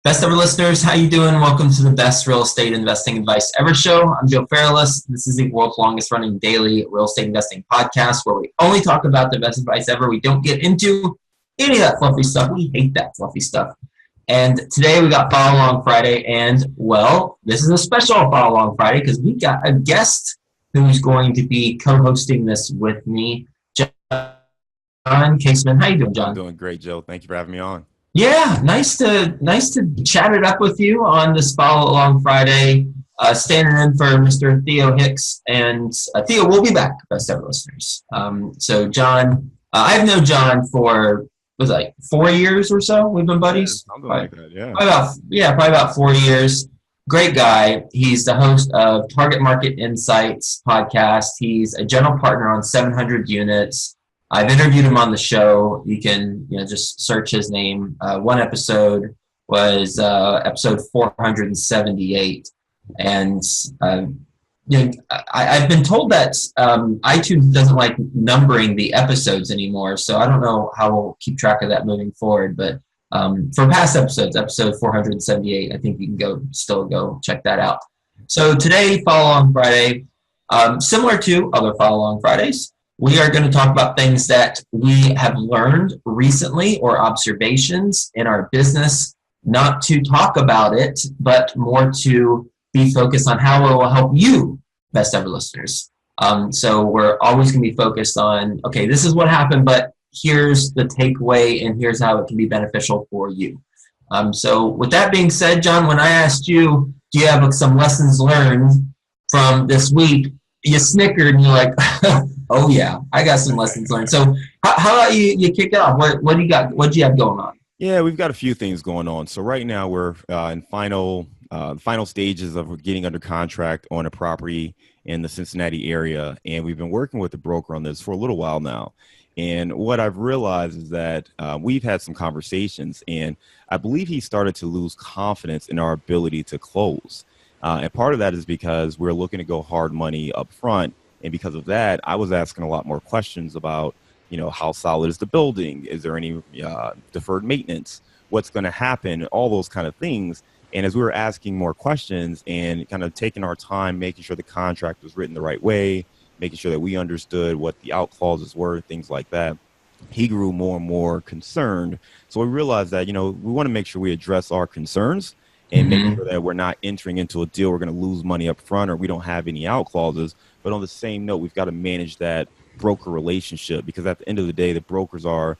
Best ever listeners, how you doing? Welcome to the best real estate investing advice ever show. I'm Joe Fairless. This is the world's longest running daily real estate investing podcast where we only talk about the best advice ever. We don't get into any of that fluffy stuff. We hate that fluffy stuff. And today we got Follow Along Friday. And well, this is a special Follow Along Friday because we got a guest who's going to be co-hosting this with me, John Casmon. How you doing, John? I'm doing great, Joe. Thank you for having me on. Yeah, nice to chat it up with you on this Follow Along Friday. Standing in for Mr. Theo Hicks, and Theo will be back, best ever listeners. So John, I've known John for was it like 4 years or so. We've been buddies. Yeah, something like that. Yeah. Probably about 4 years. Great guy. He's the host of Target Market Insights podcast. He's a general partner on 700 Units. I've interviewed him on the show. You can just search his name. One episode was episode 478. And I've been told that iTunes doesn't like numbering the episodes anymore. So I don't know how we'll keep track of that moving forward. But for past episodes, episode 478, I think you can still go check that out. So today, Follow Along Friday, similar to other Follow Along Fridays, we are going to talk about things that we have learned recently or observations in our business, not to talk about it, but more to be focused on how it will help you, best ever listeners. So we're always going to be focused on, okay, this is what happened, but here's the takeaway and here's how it can be beneficial for you. So with that being said, John, when I asked you, do you have some lessons learned from this week, you snickered and you're like, oh yeah, I got some lessons learned. So how about you kick it off? What do you got? What do you have going on? Yeah, we've got a few things going on. So right now we're in final stages of getting under contract on a property in the Cincinnati area. And we've been working with the broker on this for a little while now. And what I've realized is that we've had some conversations, and I believe he started to lose confidence in our ability to close. And part of that is because we're looking to go hard money up front. And because of that, I was asking a lot more questions about, how solid is the building? Is there any deferred maintenance? What's going to happen? All those kind of things. And as we were asking more questions and kind of taking our time, making sure the contract was written the right way, making sure that we understood what the out clauses were, things like that, he grew more and more concerned. So we realized that, we want to make sure we address our concerns and make sure that we're not entering into a deal we're going to lose money up front or we don't have any out clauses. But on the same note, we've got to manage that broker relationship, because at the end of the day, the brokers are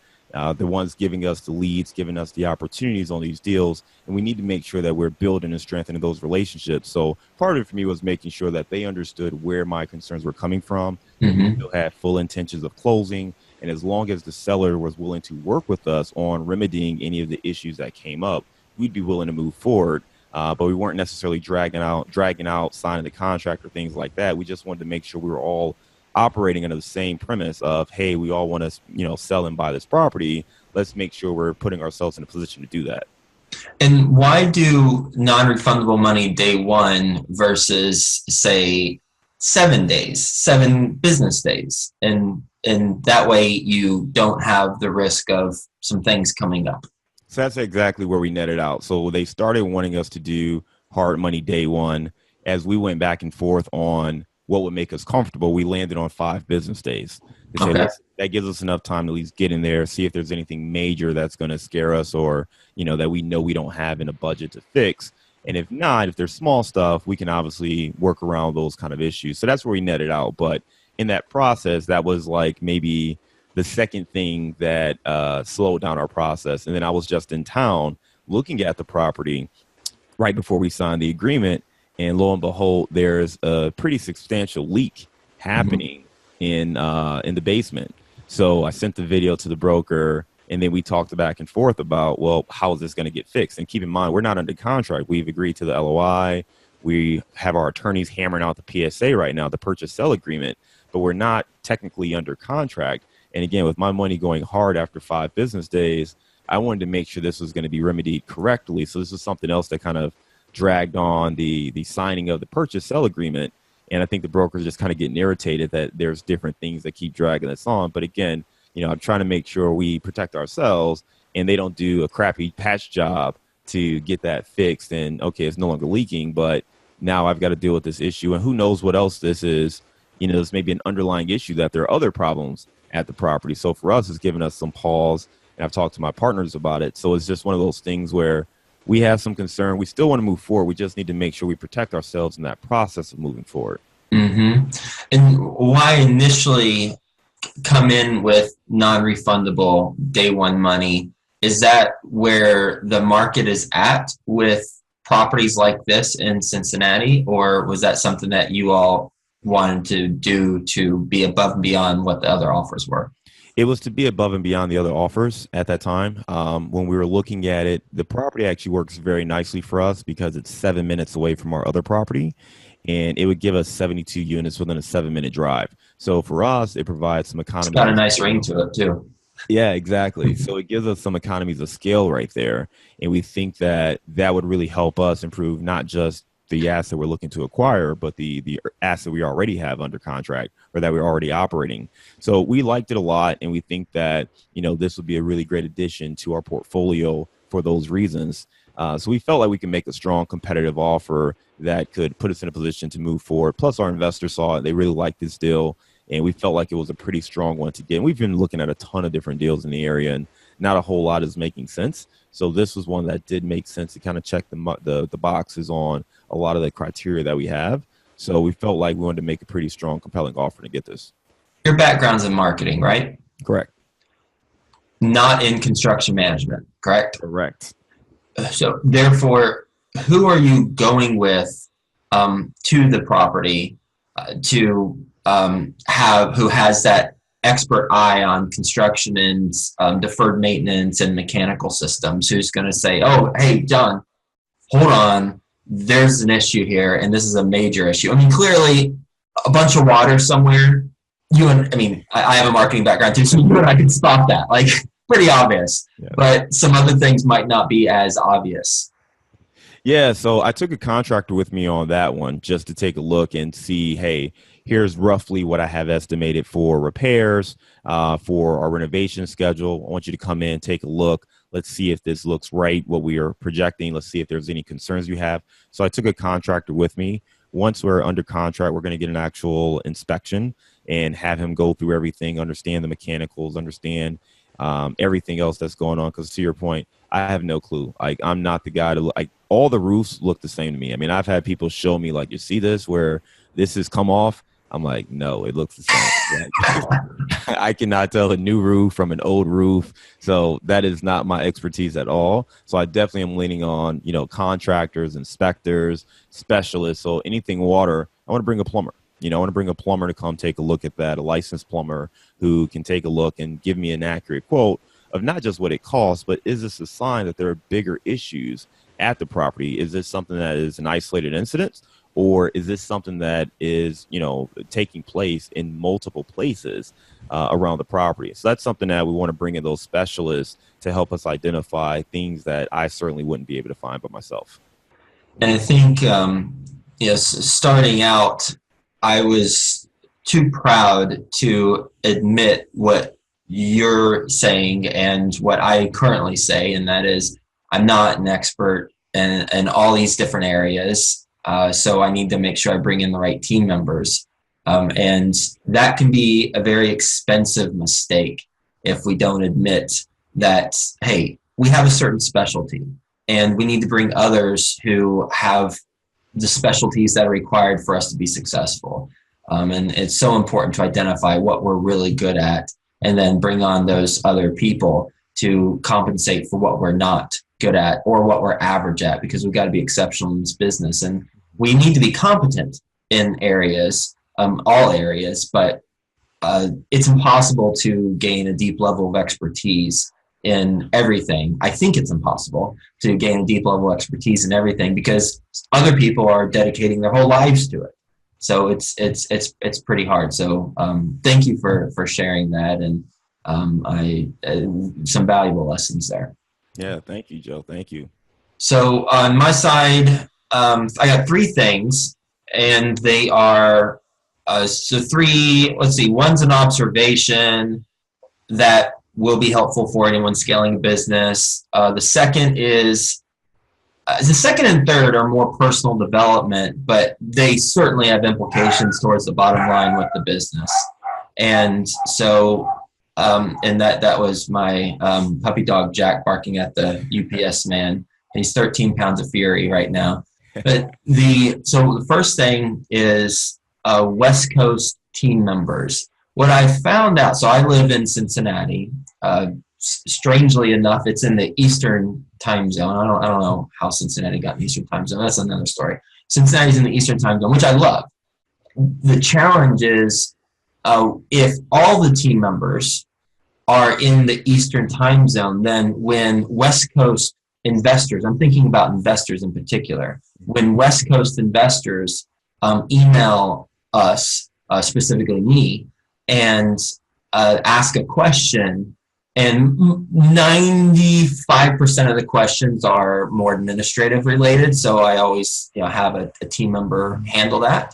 the ones giving us the leads, giving us the opportunities on these deals. And we need to make sure that we're building and strengthening those relationships. So part of it for me was making sure that they understood where my concerns were coming from. We still had full intentions of closing. And as long as the seller was willing to work with us on remedying any of the issues that came up, we'd be willing to move forward. But we weren't necessarily dragging out, signing the contract or things like that. We just wanted to make sure we were all operating under the same premise of, hey, we all want to, sell and buy this property. Let's make sure we're putting ourselves in a position to do that. And why do non-refundable money day one versus, say, 7 days, 7 business days? And that way you don't have the risk of some things coming up. So that's exactly where we netted out. So they started wanting us to do hard money day one. As we went back and forth on what would make us comfortable, we landed on 5 business days. Okay. That gives us enough time to at least get in there, see if there's anything major that's going to scare us or, that we know we don't have in a budget to fix. And if not, if there's small stuff, we can obviously work around those kind of issues. So that's where we netted out. But in that process, that was like maybe the second thing that slowed down our process. And then I was just in town looking at the property right before we signed the agreement. And lo and behold, there's a pretty substantial leak happening in the basement. So I sent the video to the broker, and then we talked back and forth about, well, how is this going to get fixed? And keep in mind, we're not under contract. We've agreed to the LOI. We have our attorneys hammering out the PSA right now, the purchase sale agreement, but we're not technically under contract. And again, with my money going hard after 5 business days, I wanted to make sure this was going to be remedied correctly. So this is something else that kind of dragged on the signing of the purchase sale agreement. And I think the brokers just kind of getting irritated that there's different things that keep dragging us on. But again, I'm trying to make sure we protect ourselves and they don't do a crappy patch job to get that fixed. And okay, it's no longer leaking, but now I've got to deal with this issue. And who knows what else this is? This may be an underlying issue that there are other problems at the property. So for us, it's given us some pause. And I've talked to my partners about it. So it's just one of those things where we have some concern. We still want to move forward. We just need to make sure we protect ourselves in that process of moving forward. Mm-hmm. And why initially come in with non-refundable day one money? Is that where the market is at with properties like this in Cincinnati, or was that something that you all wanted to do to be above and beyond what the other offers were? It was to be above and beyond the other offers at that time. When we were looking at it, the property actually works very nicely for us because it's 7 minutes away from our other property, and it would give us 72 units within a 7-minute drive. So for us, it provides some economy. It's got a nice ring to it too. Yeah, exactly. So it gives us some economies of scale right there. And we think that that would really help us improve not just the asset we're looking to acquire, but the asset we already have under contract or that we're already operating. So we liked it a lot. And we think that, this would be a really great addition to our portfolio for those reasons. So we felt like we could make a strong competitive offer that could put us in a position to move forward. Plus our investors saw it. They really liked this deal. And we felt like it was a pretty strong one to get. And we've been looking at a ton of different deals in the area, and not a whole lot is making sense. So this was one that did make sense to kind of check the boxes on a lot of the criteria that we have. So we felt like we wanted to make a pretty strong, compelling offer to get this. Your background's in marketing, right? Correct. Not in construction management, correct? Correct. So therefore, who are you going with to the property to who has that expert eye on construction and deferred maintenance and mechanical systems, who's going to say, oh, hey, John, hold on, there's an issue here, and this is a major issue. I mean, clearly, a bunch of water somewhere, I have a marketing background too, so you and I can spot that, like, pretty obvious. Yeah. But some other things might not be as obvious. Yeah, so I took a contractor with me on that one just to take a look and see, hey, here's roughly what I have estimated for repairs, for our renovation schedule. I want you to come in, take a look. Let's see if this looks right, what we are projecting. Let's see if there's any concerns you have. So I took a contractor with me. Once we're under contract, we're going to get an actual inspection and have him go through everything, understand the mechanicals, understand everything else that's going on. Because to your point, I have no clue. Like, I'm not the guy to all the roofs look the same to me. I mean, I've had people show me, like, you see this where this has come off? I'm like, no, it looks the same. I cannot tell a new roof from an old roof. So that is not my expertise at all. So I definitely am leaning on, contractors, inspectors, specialists. So anything water, I want to bring a plumber. I want to bring a plumber to come take a look at that, a licensed plumber who can take a look and give me an accurate quote of not just what it costs, but is this a sign that there are bigger issues at the property? Is this something that is an isolated incident? Or is this something that is, taking place in multiple places around the property? So that's something that we want to bring in those specialists to help us identify things that I certainly wouldn't be able to find by myself. And I think, starting out, I was too proud to admit what you're saying and what I currently say, and that is I'm not an expert in all these different areas. So I need to make sure I bring in the right team members. And that can be a very expensive mistake if we don't admit that, hey, we have a certain specialty and we need to bring others who have the specialties that are required for us to be successful. And it's so important to identify what we're really good at and then bring on those other people to compensate for what we're not good at or what we're average at, because we've got to be exceptional in this business. And we need to be competent in areas, all areas, but it's impossible to gain a deep level of expertise in everything. I think it's impossible to gain a deep level of expertise in everything because other people are dedicating their whole lives to it. So it's pretty hard. So thank you for sharing that, and some valuable lessons there. Yeah, thank you, Joe. Thank you. So on my side, I got three things, and they are three. Let's see. One's an observation that will be helpful for anyone scaling a business. The second is The second and third are more personal development, but they certainly have implications towards the bottom line with the business. And so, and that was my puppy dog Jack barking at the UPS man. He's 13 pounds of fury right now. But so the first thing is West Coast team members. What I found out, so I live in Cincinnati. Strangely enough, it's in the Eastern time zone. I don't know how Cincinnati got in the Eastern time zone. That's another story. Cincinnati's in the Eastern time zone, which I love. The challenge is if all the team members are in the Eastern time zone, then when West Coast investors, I'm thinking about investors in particular, when West Coast investors email us, specifically me, and ask a question, and 95% of the questions are more administrative related. So I always have a team member handle that.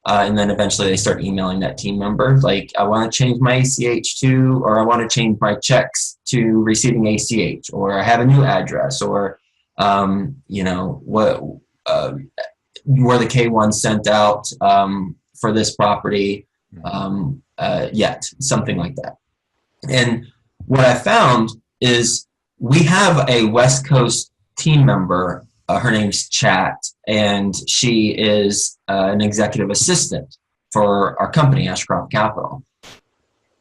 And then eventually they start emailing that team member, like, I want to change my ACH to, or I want to change my checks to receiving ACH, or I have a new address, or, what were the K1 sent out for this property yet, something like that. And what I found is we have a West Coast team member. Her name's Chat, and she is an executive assistant for our company, Ashcroft Capital.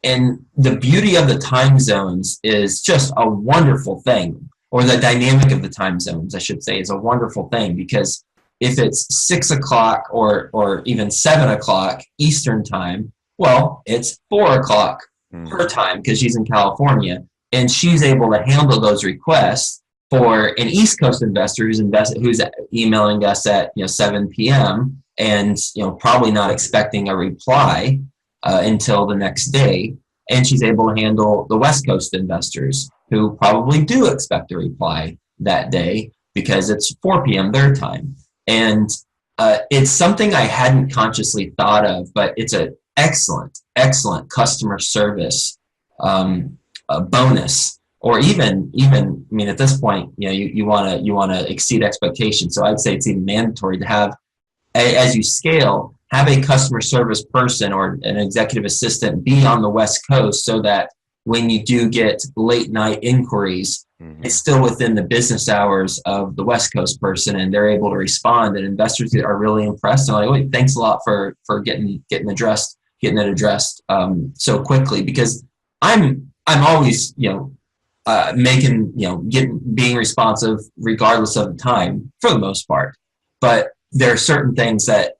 And the beauty of the time zones is just a wonderful thing, or the dynamic of the time zones, I should say, is a wonderful thing, because if it's 6 o'clock or even 7 o'clock Eastern time, well, it's 4 o'clock her time because she's in California, and she's able to handle those requests for an East Coast investor who's emailing us at 7 p.m. and probably not expecting a reply until the next day, and she's able to handle the West Coast investors who probably do expect a reply that day because it's 4 p.m. their time. And it's something I hadn't consciously thought of, but it's an excellent customer service bonus. Or even, at this point, you want to exceed expectations. So I'd say it's even mandatory to have, as you scale, have a customer service person or an executive assistant be on the West Coast, so that when you do get late night inquiries, it's still within the business hours of the West Coast person, and they're able to respond. And investors are really impressed and like, wait, thanks a lot for getting it addressed so quickly, because I'm always being responsive regardless of the time for the most part. But there are certain things that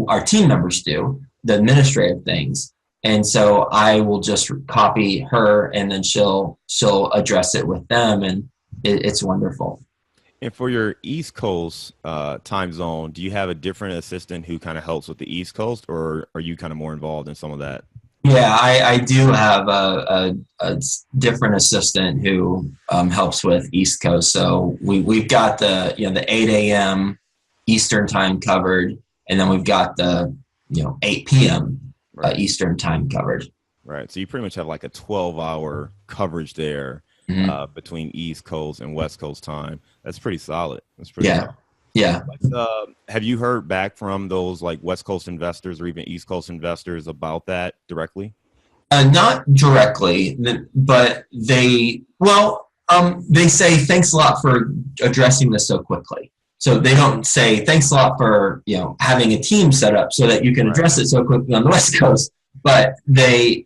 our team members do, the administrative things. And so I will just copy her, and then she'll address it with them, and it's wonderful. And for your East Coast time zone, do you have a different assistant who kind of helps with the East Coast, or are you kind of more involved in some of that? Yeah, I do have a different assistant who helps with East Coast. So we've got the 8 a.m. Eastern time covered, and then we've got the 8 p.m. Eastern time covered. Right. So you pretty much have like a 12-hour coverage there between East Coast and West Coast time. That's pretty solid. Solid. Yeah. Have you heard back from those like West Coast investors or even East Coast investors about that directly? Not directly, but they say thanks a lot for addressing this so quickly. So they don't say thanks a lot for having a team set up so that you can address it so quickly on the West Coast. But the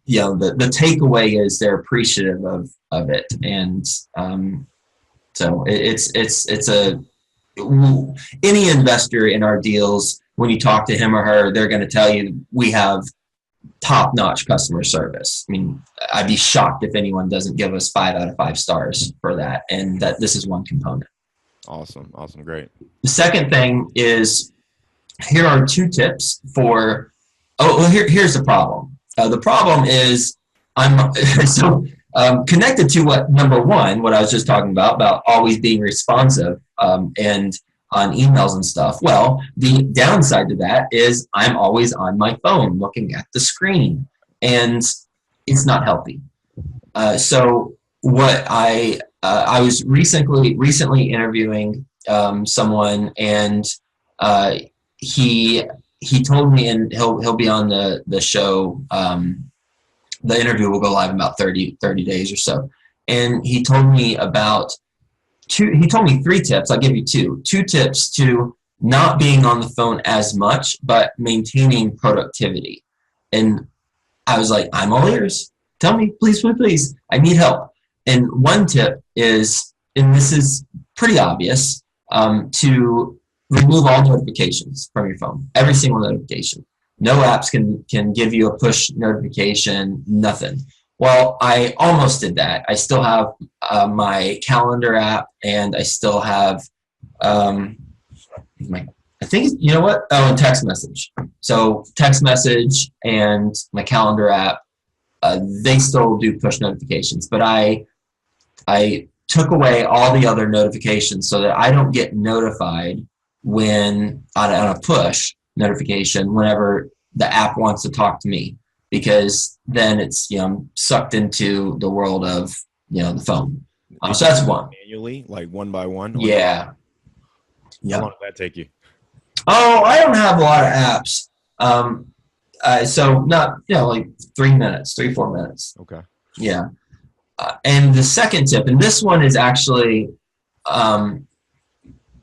takeaway is they're appreciative of it, and so it's any investor in our deals, when you talk to him or her, they're going to tell you we have top-notch customer service. I mean, I'd be shocked if anyone doesn't give us 5 out of 5 stars for that, and that this is one component. Awesome, great. The second thing is, here are 2 tips for. Here's the problem. The problem is connected to what I was just talking about always being responsive and on emails and stuff. Well, the downside to that is I'm always on my phone looking at the screen, and it's not healthy. So what I I was recently interviewing someone, and he told me, and he'll be on the show. The interview will go live in about 30 days or so. And he told me he told me 3 tips. I'll give you 2 tips to not being on the phone as much, but maintaining productivity. And I was like, I'm all ears. Tell me, please, please, please. I need help. And one tip is, and this is pretty obvious, to remove all notifications from your phone, every single notification. No apps can give you a push notification, nothing. Well, I almost did that. I still have my calendar app, and I still have I think, you know what? Oh, and text message. So text message and my calendar app, they still do push notifications, but I took away all the other notifications so that I don't get notified when on a push notification whenever the app wants to talk to me, because then it's, I'm sucked into the world of, the phone. So that's one. Manually, like one by one? Yeah. How long did that take you? Oh, I don't have a lot of apps. So not, like 3 minutes, 3-4 minutes. Okay. Yeah. And the second tip, and this one is actually,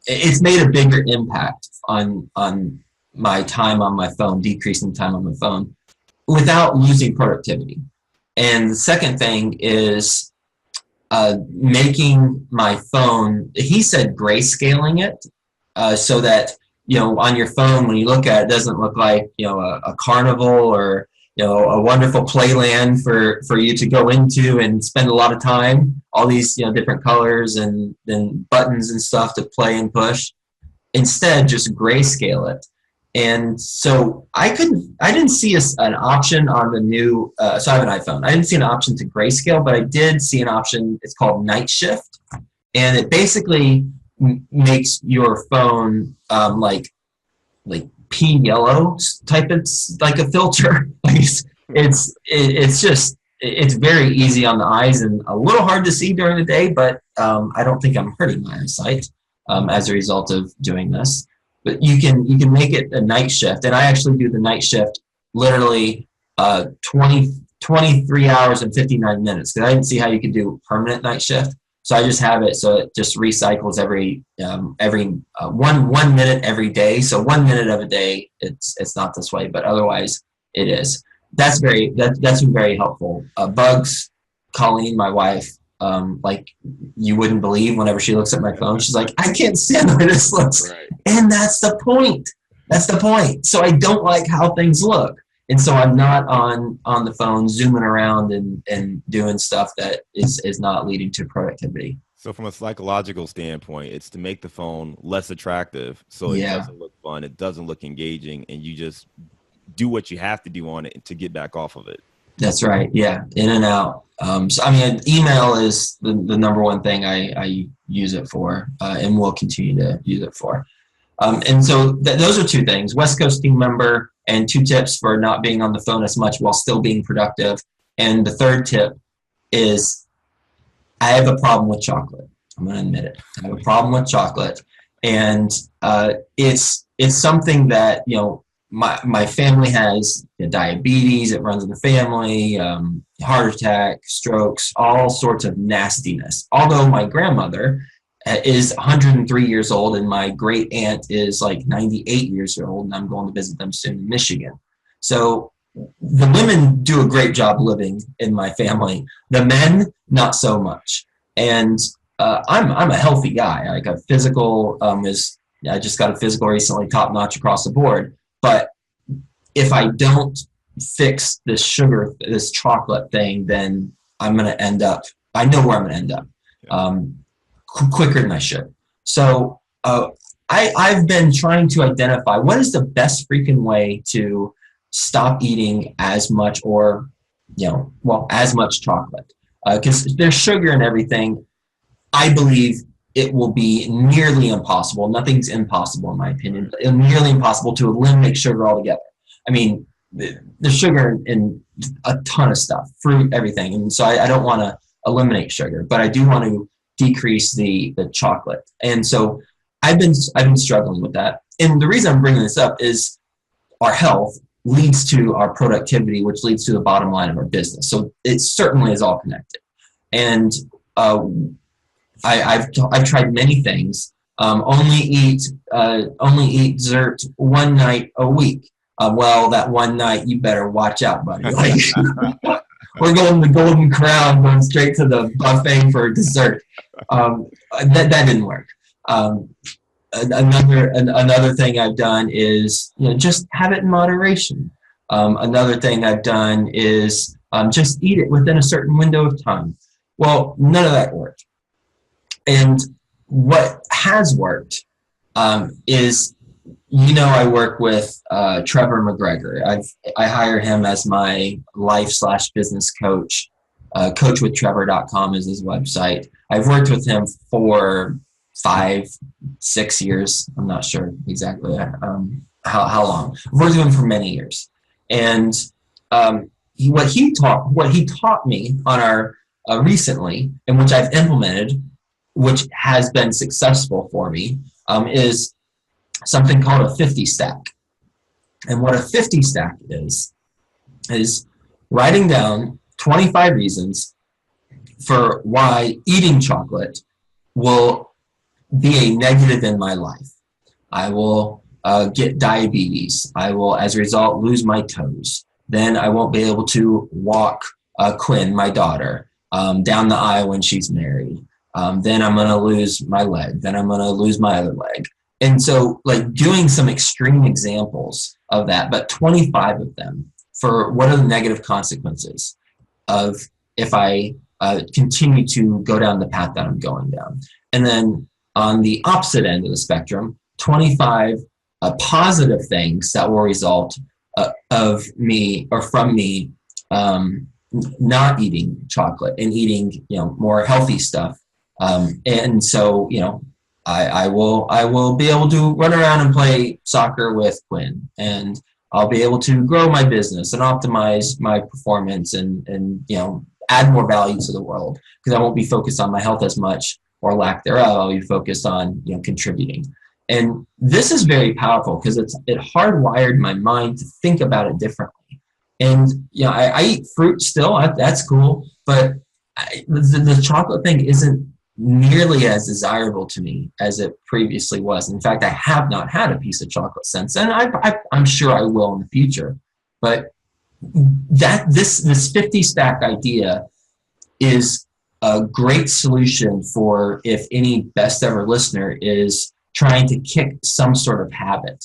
it's made a bigger impact on my time on my phone, decreasing time on my phone without losing productivity. And the second thing is making my phone, he said grayscaling it, so that, on your phone, when you look at it, it doesn't look like, a carnival or, a wonderful playland for you to go into and spend a lot of time, all these, different colors and then buttons and stuff to play and push. Instead, just grayscale it. And so I didn't see an option on the new, so I have an iPhone. I didn't see an option to grayscale, but I did see an option. It's called night shift. And it basically makes your phone like pea yellow type. It's like a filter. it's very easy on the eyes and a little hard to see during the day, but I don't think I'm hurting my eyesight as a result of doing this. But you can make it a night shift, and I actually do the night shift literally 23 hours and 59 minutes, because I didn't see how you could do permanent night shift. So I just have it so it just recycles every 1 minute every day. So 1 minute of a day, it's not this way, but otherwise it is. That's been very helpful. Bugs, Colleen, my wife, like you wouldn't believe whenever she looks at my phone, she's like, I can't stand the way this looks. Right. And that's the point. So I don't like how things look. And so I'm not on the phone zooming around and doing stuff that is not leading to productivity. So from a psychological standpoint, it's to make the phone less attractive. So it doesn't look fun. It doesn't look engaging. And you just do what you have to do on it to get back off of it. That's right. Yeah. In and out. So, email is the number one thing I use it for, and will continue to use it for. And so those are 2 things: West Coast team member, and 2 tips for not being on the phone as much while still being productive. And the third tip is I have a problem with chocolate. I'm going to admit it. I have a problem with chocolate. And it's something that, my family has diabetes. It runs in the family, heart attack, strokes, all sorts of nastiness. Although my grandmother is 103 years old and my great aunt is like 98 years old, and I'm going to visit them soon in Michigan. So the women do a great job living in my family. The men, not so much. And I'm a healthy guy. Like a physical I just got a physical recently, top notch across the board. But if I don't fix this sugar, this chocolate thing, then I'm going to end up, I know where I'm going to end up quicker than I should. So I've been trying to identify what is the best freaking way to stop eating as much as much chocolate. Because there's sugar in everything. I believe it will be nearly impossible. Nothing's impossible in my opinion, but nearly impossible to eliminate sugar altogether. I mean, there's sugar in a ton of stuff, fruit, everything. And so I don't want to eliminate sugar, but I do want decrease the chocolate. And so I've been struggling with that. And the reason I'm bringing this up is our health leads to our productivity, which leads to the bottom line of our business. So it certainly is all connected. And I've tried many things. Only eat dessert one night a week. Well, that one night you better watch out, buddy. Like we're going the Golden Crown, going straight to the buffet for dessert. That didn't work. Another thing I've done is just have it in moderation. Another thing I've done is just eat it within a certain window of time. Well, none of that worked. And what has worked is, I work with Trevor McGregor. I hire him as my life/business coach. Coachwithtrevor.com is his website. I've worked with him for 5-6 years. I'm not sure exactly how long. I've worked with him for many years. And what he taught me on our recently, and which I've implemented, which has been successful for me, is something called a 50 stack. And what a 50 stack is writing down 25 reasons for why eating chocolate will be a negative in my life. I will get diabetes. I will, as a result, lose my toes. Then I won't be able to walk Quinn, my daughter, down the aisle when she's married. Then I'm going to lose my leg. Then I'm going to lose my other leg. And so doing some extreme examples of that, but 25 of them for what are the negative consequences of if I continue to go down the path that I'm going down. And then on the opposite end of the spectrum, 25 positive things that will result of me or from me not eating chocolate and eating more healthy stuff. And so I will be able to run around and play soccer with Quinn, and I'll be able to grow my business and optimize my performance and add more value to the world, because I won't be focused on my health as much or lack thereof. I'll be focused on contributing. And this is very powerful because it hardwired my mind to think about it differently. And I eat fruit still. That's cool, but the chocolate thing isn't nearly as desirable to me as it previously was. In fact, I have not had a piece of chocolate since, and I'm sure I will in the future. But this 50 stack idea is a great solution for if any best ever listener is trying to kick some sort of habit,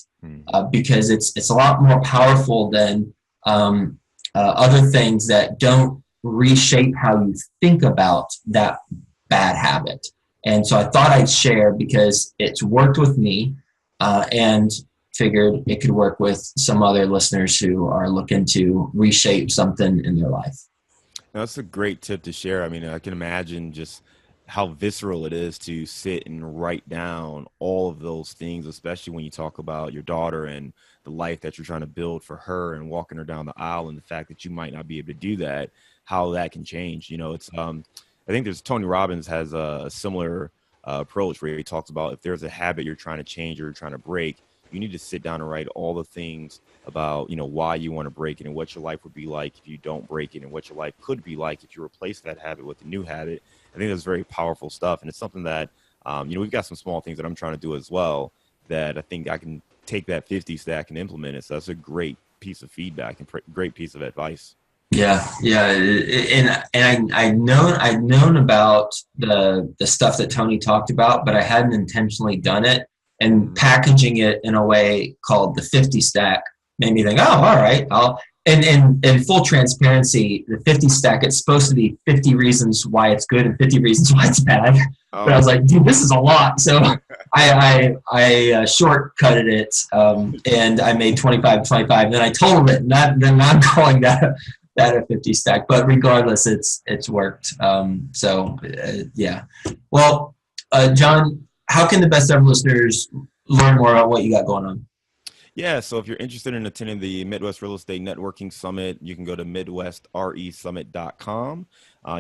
because it's a lot more powerful than other things that don't reshape how you think about that bad habit. And so I thought I'd share because it's worked with me, and figured it could work with some other listeners who are looking to reshape something in their life. Now, that's a great tip to share. I mean, I can imagine just how visceral it is to sit and write down all of those things, especially when you talk about your daughter and the life that you're trying to build for her and walking her down the aisle, and the fact that you might not be able to do that, how that can change. It's I think Tony Robbins has a similar approach where he talks about if there's a habit you're trying to change or you're trying to break, you need to sit down and write all the things about, why you want to break it and what your life would be like if you don't break it, and what your life could be like if you replace that habit with a new habit. I think that's very powerful stuff. And it's something that, we've got some small things that I'm trying to do as well that I think I can take that 50 stack and implement it. So that's a great piece of feedback and great piece of advice. Yeah. And I'd known about the stuff that Tony talked about, but I hadn't intentionally done it. And packaging it in a way called the 50 stack made me think, oh, all right. And in full transparency, the 50 stack, it's supposed to be 50 reasons why it's good and 50 reasons why it's bad. But I was like, dude, this is a lot. So I shortcutted it, and I made 25. Then I totaled it. Then I'm calling that a 50 stack. But regardless, it's worked. Yeah. Well, John, how can the best ever listeners learn more about what you got going on? Yeah, so if you're interested in attending the Midwest Real Estate Networking Summit, you can go to midwestresummit.com.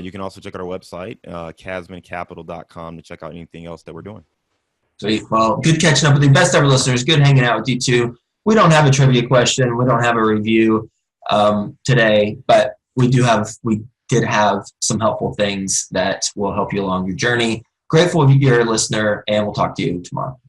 You can also check out our website, casmoncapital.com, to check out anything else that we're doing. Sweet. Well, good catching up with you. Best ever listeners. Good hanging out with you too. We don't have a trivia question. We don't have a review today, but we did have some helpful things that will help you along your journey. Grateful you're a listener, and we'll talk to you tomorrow.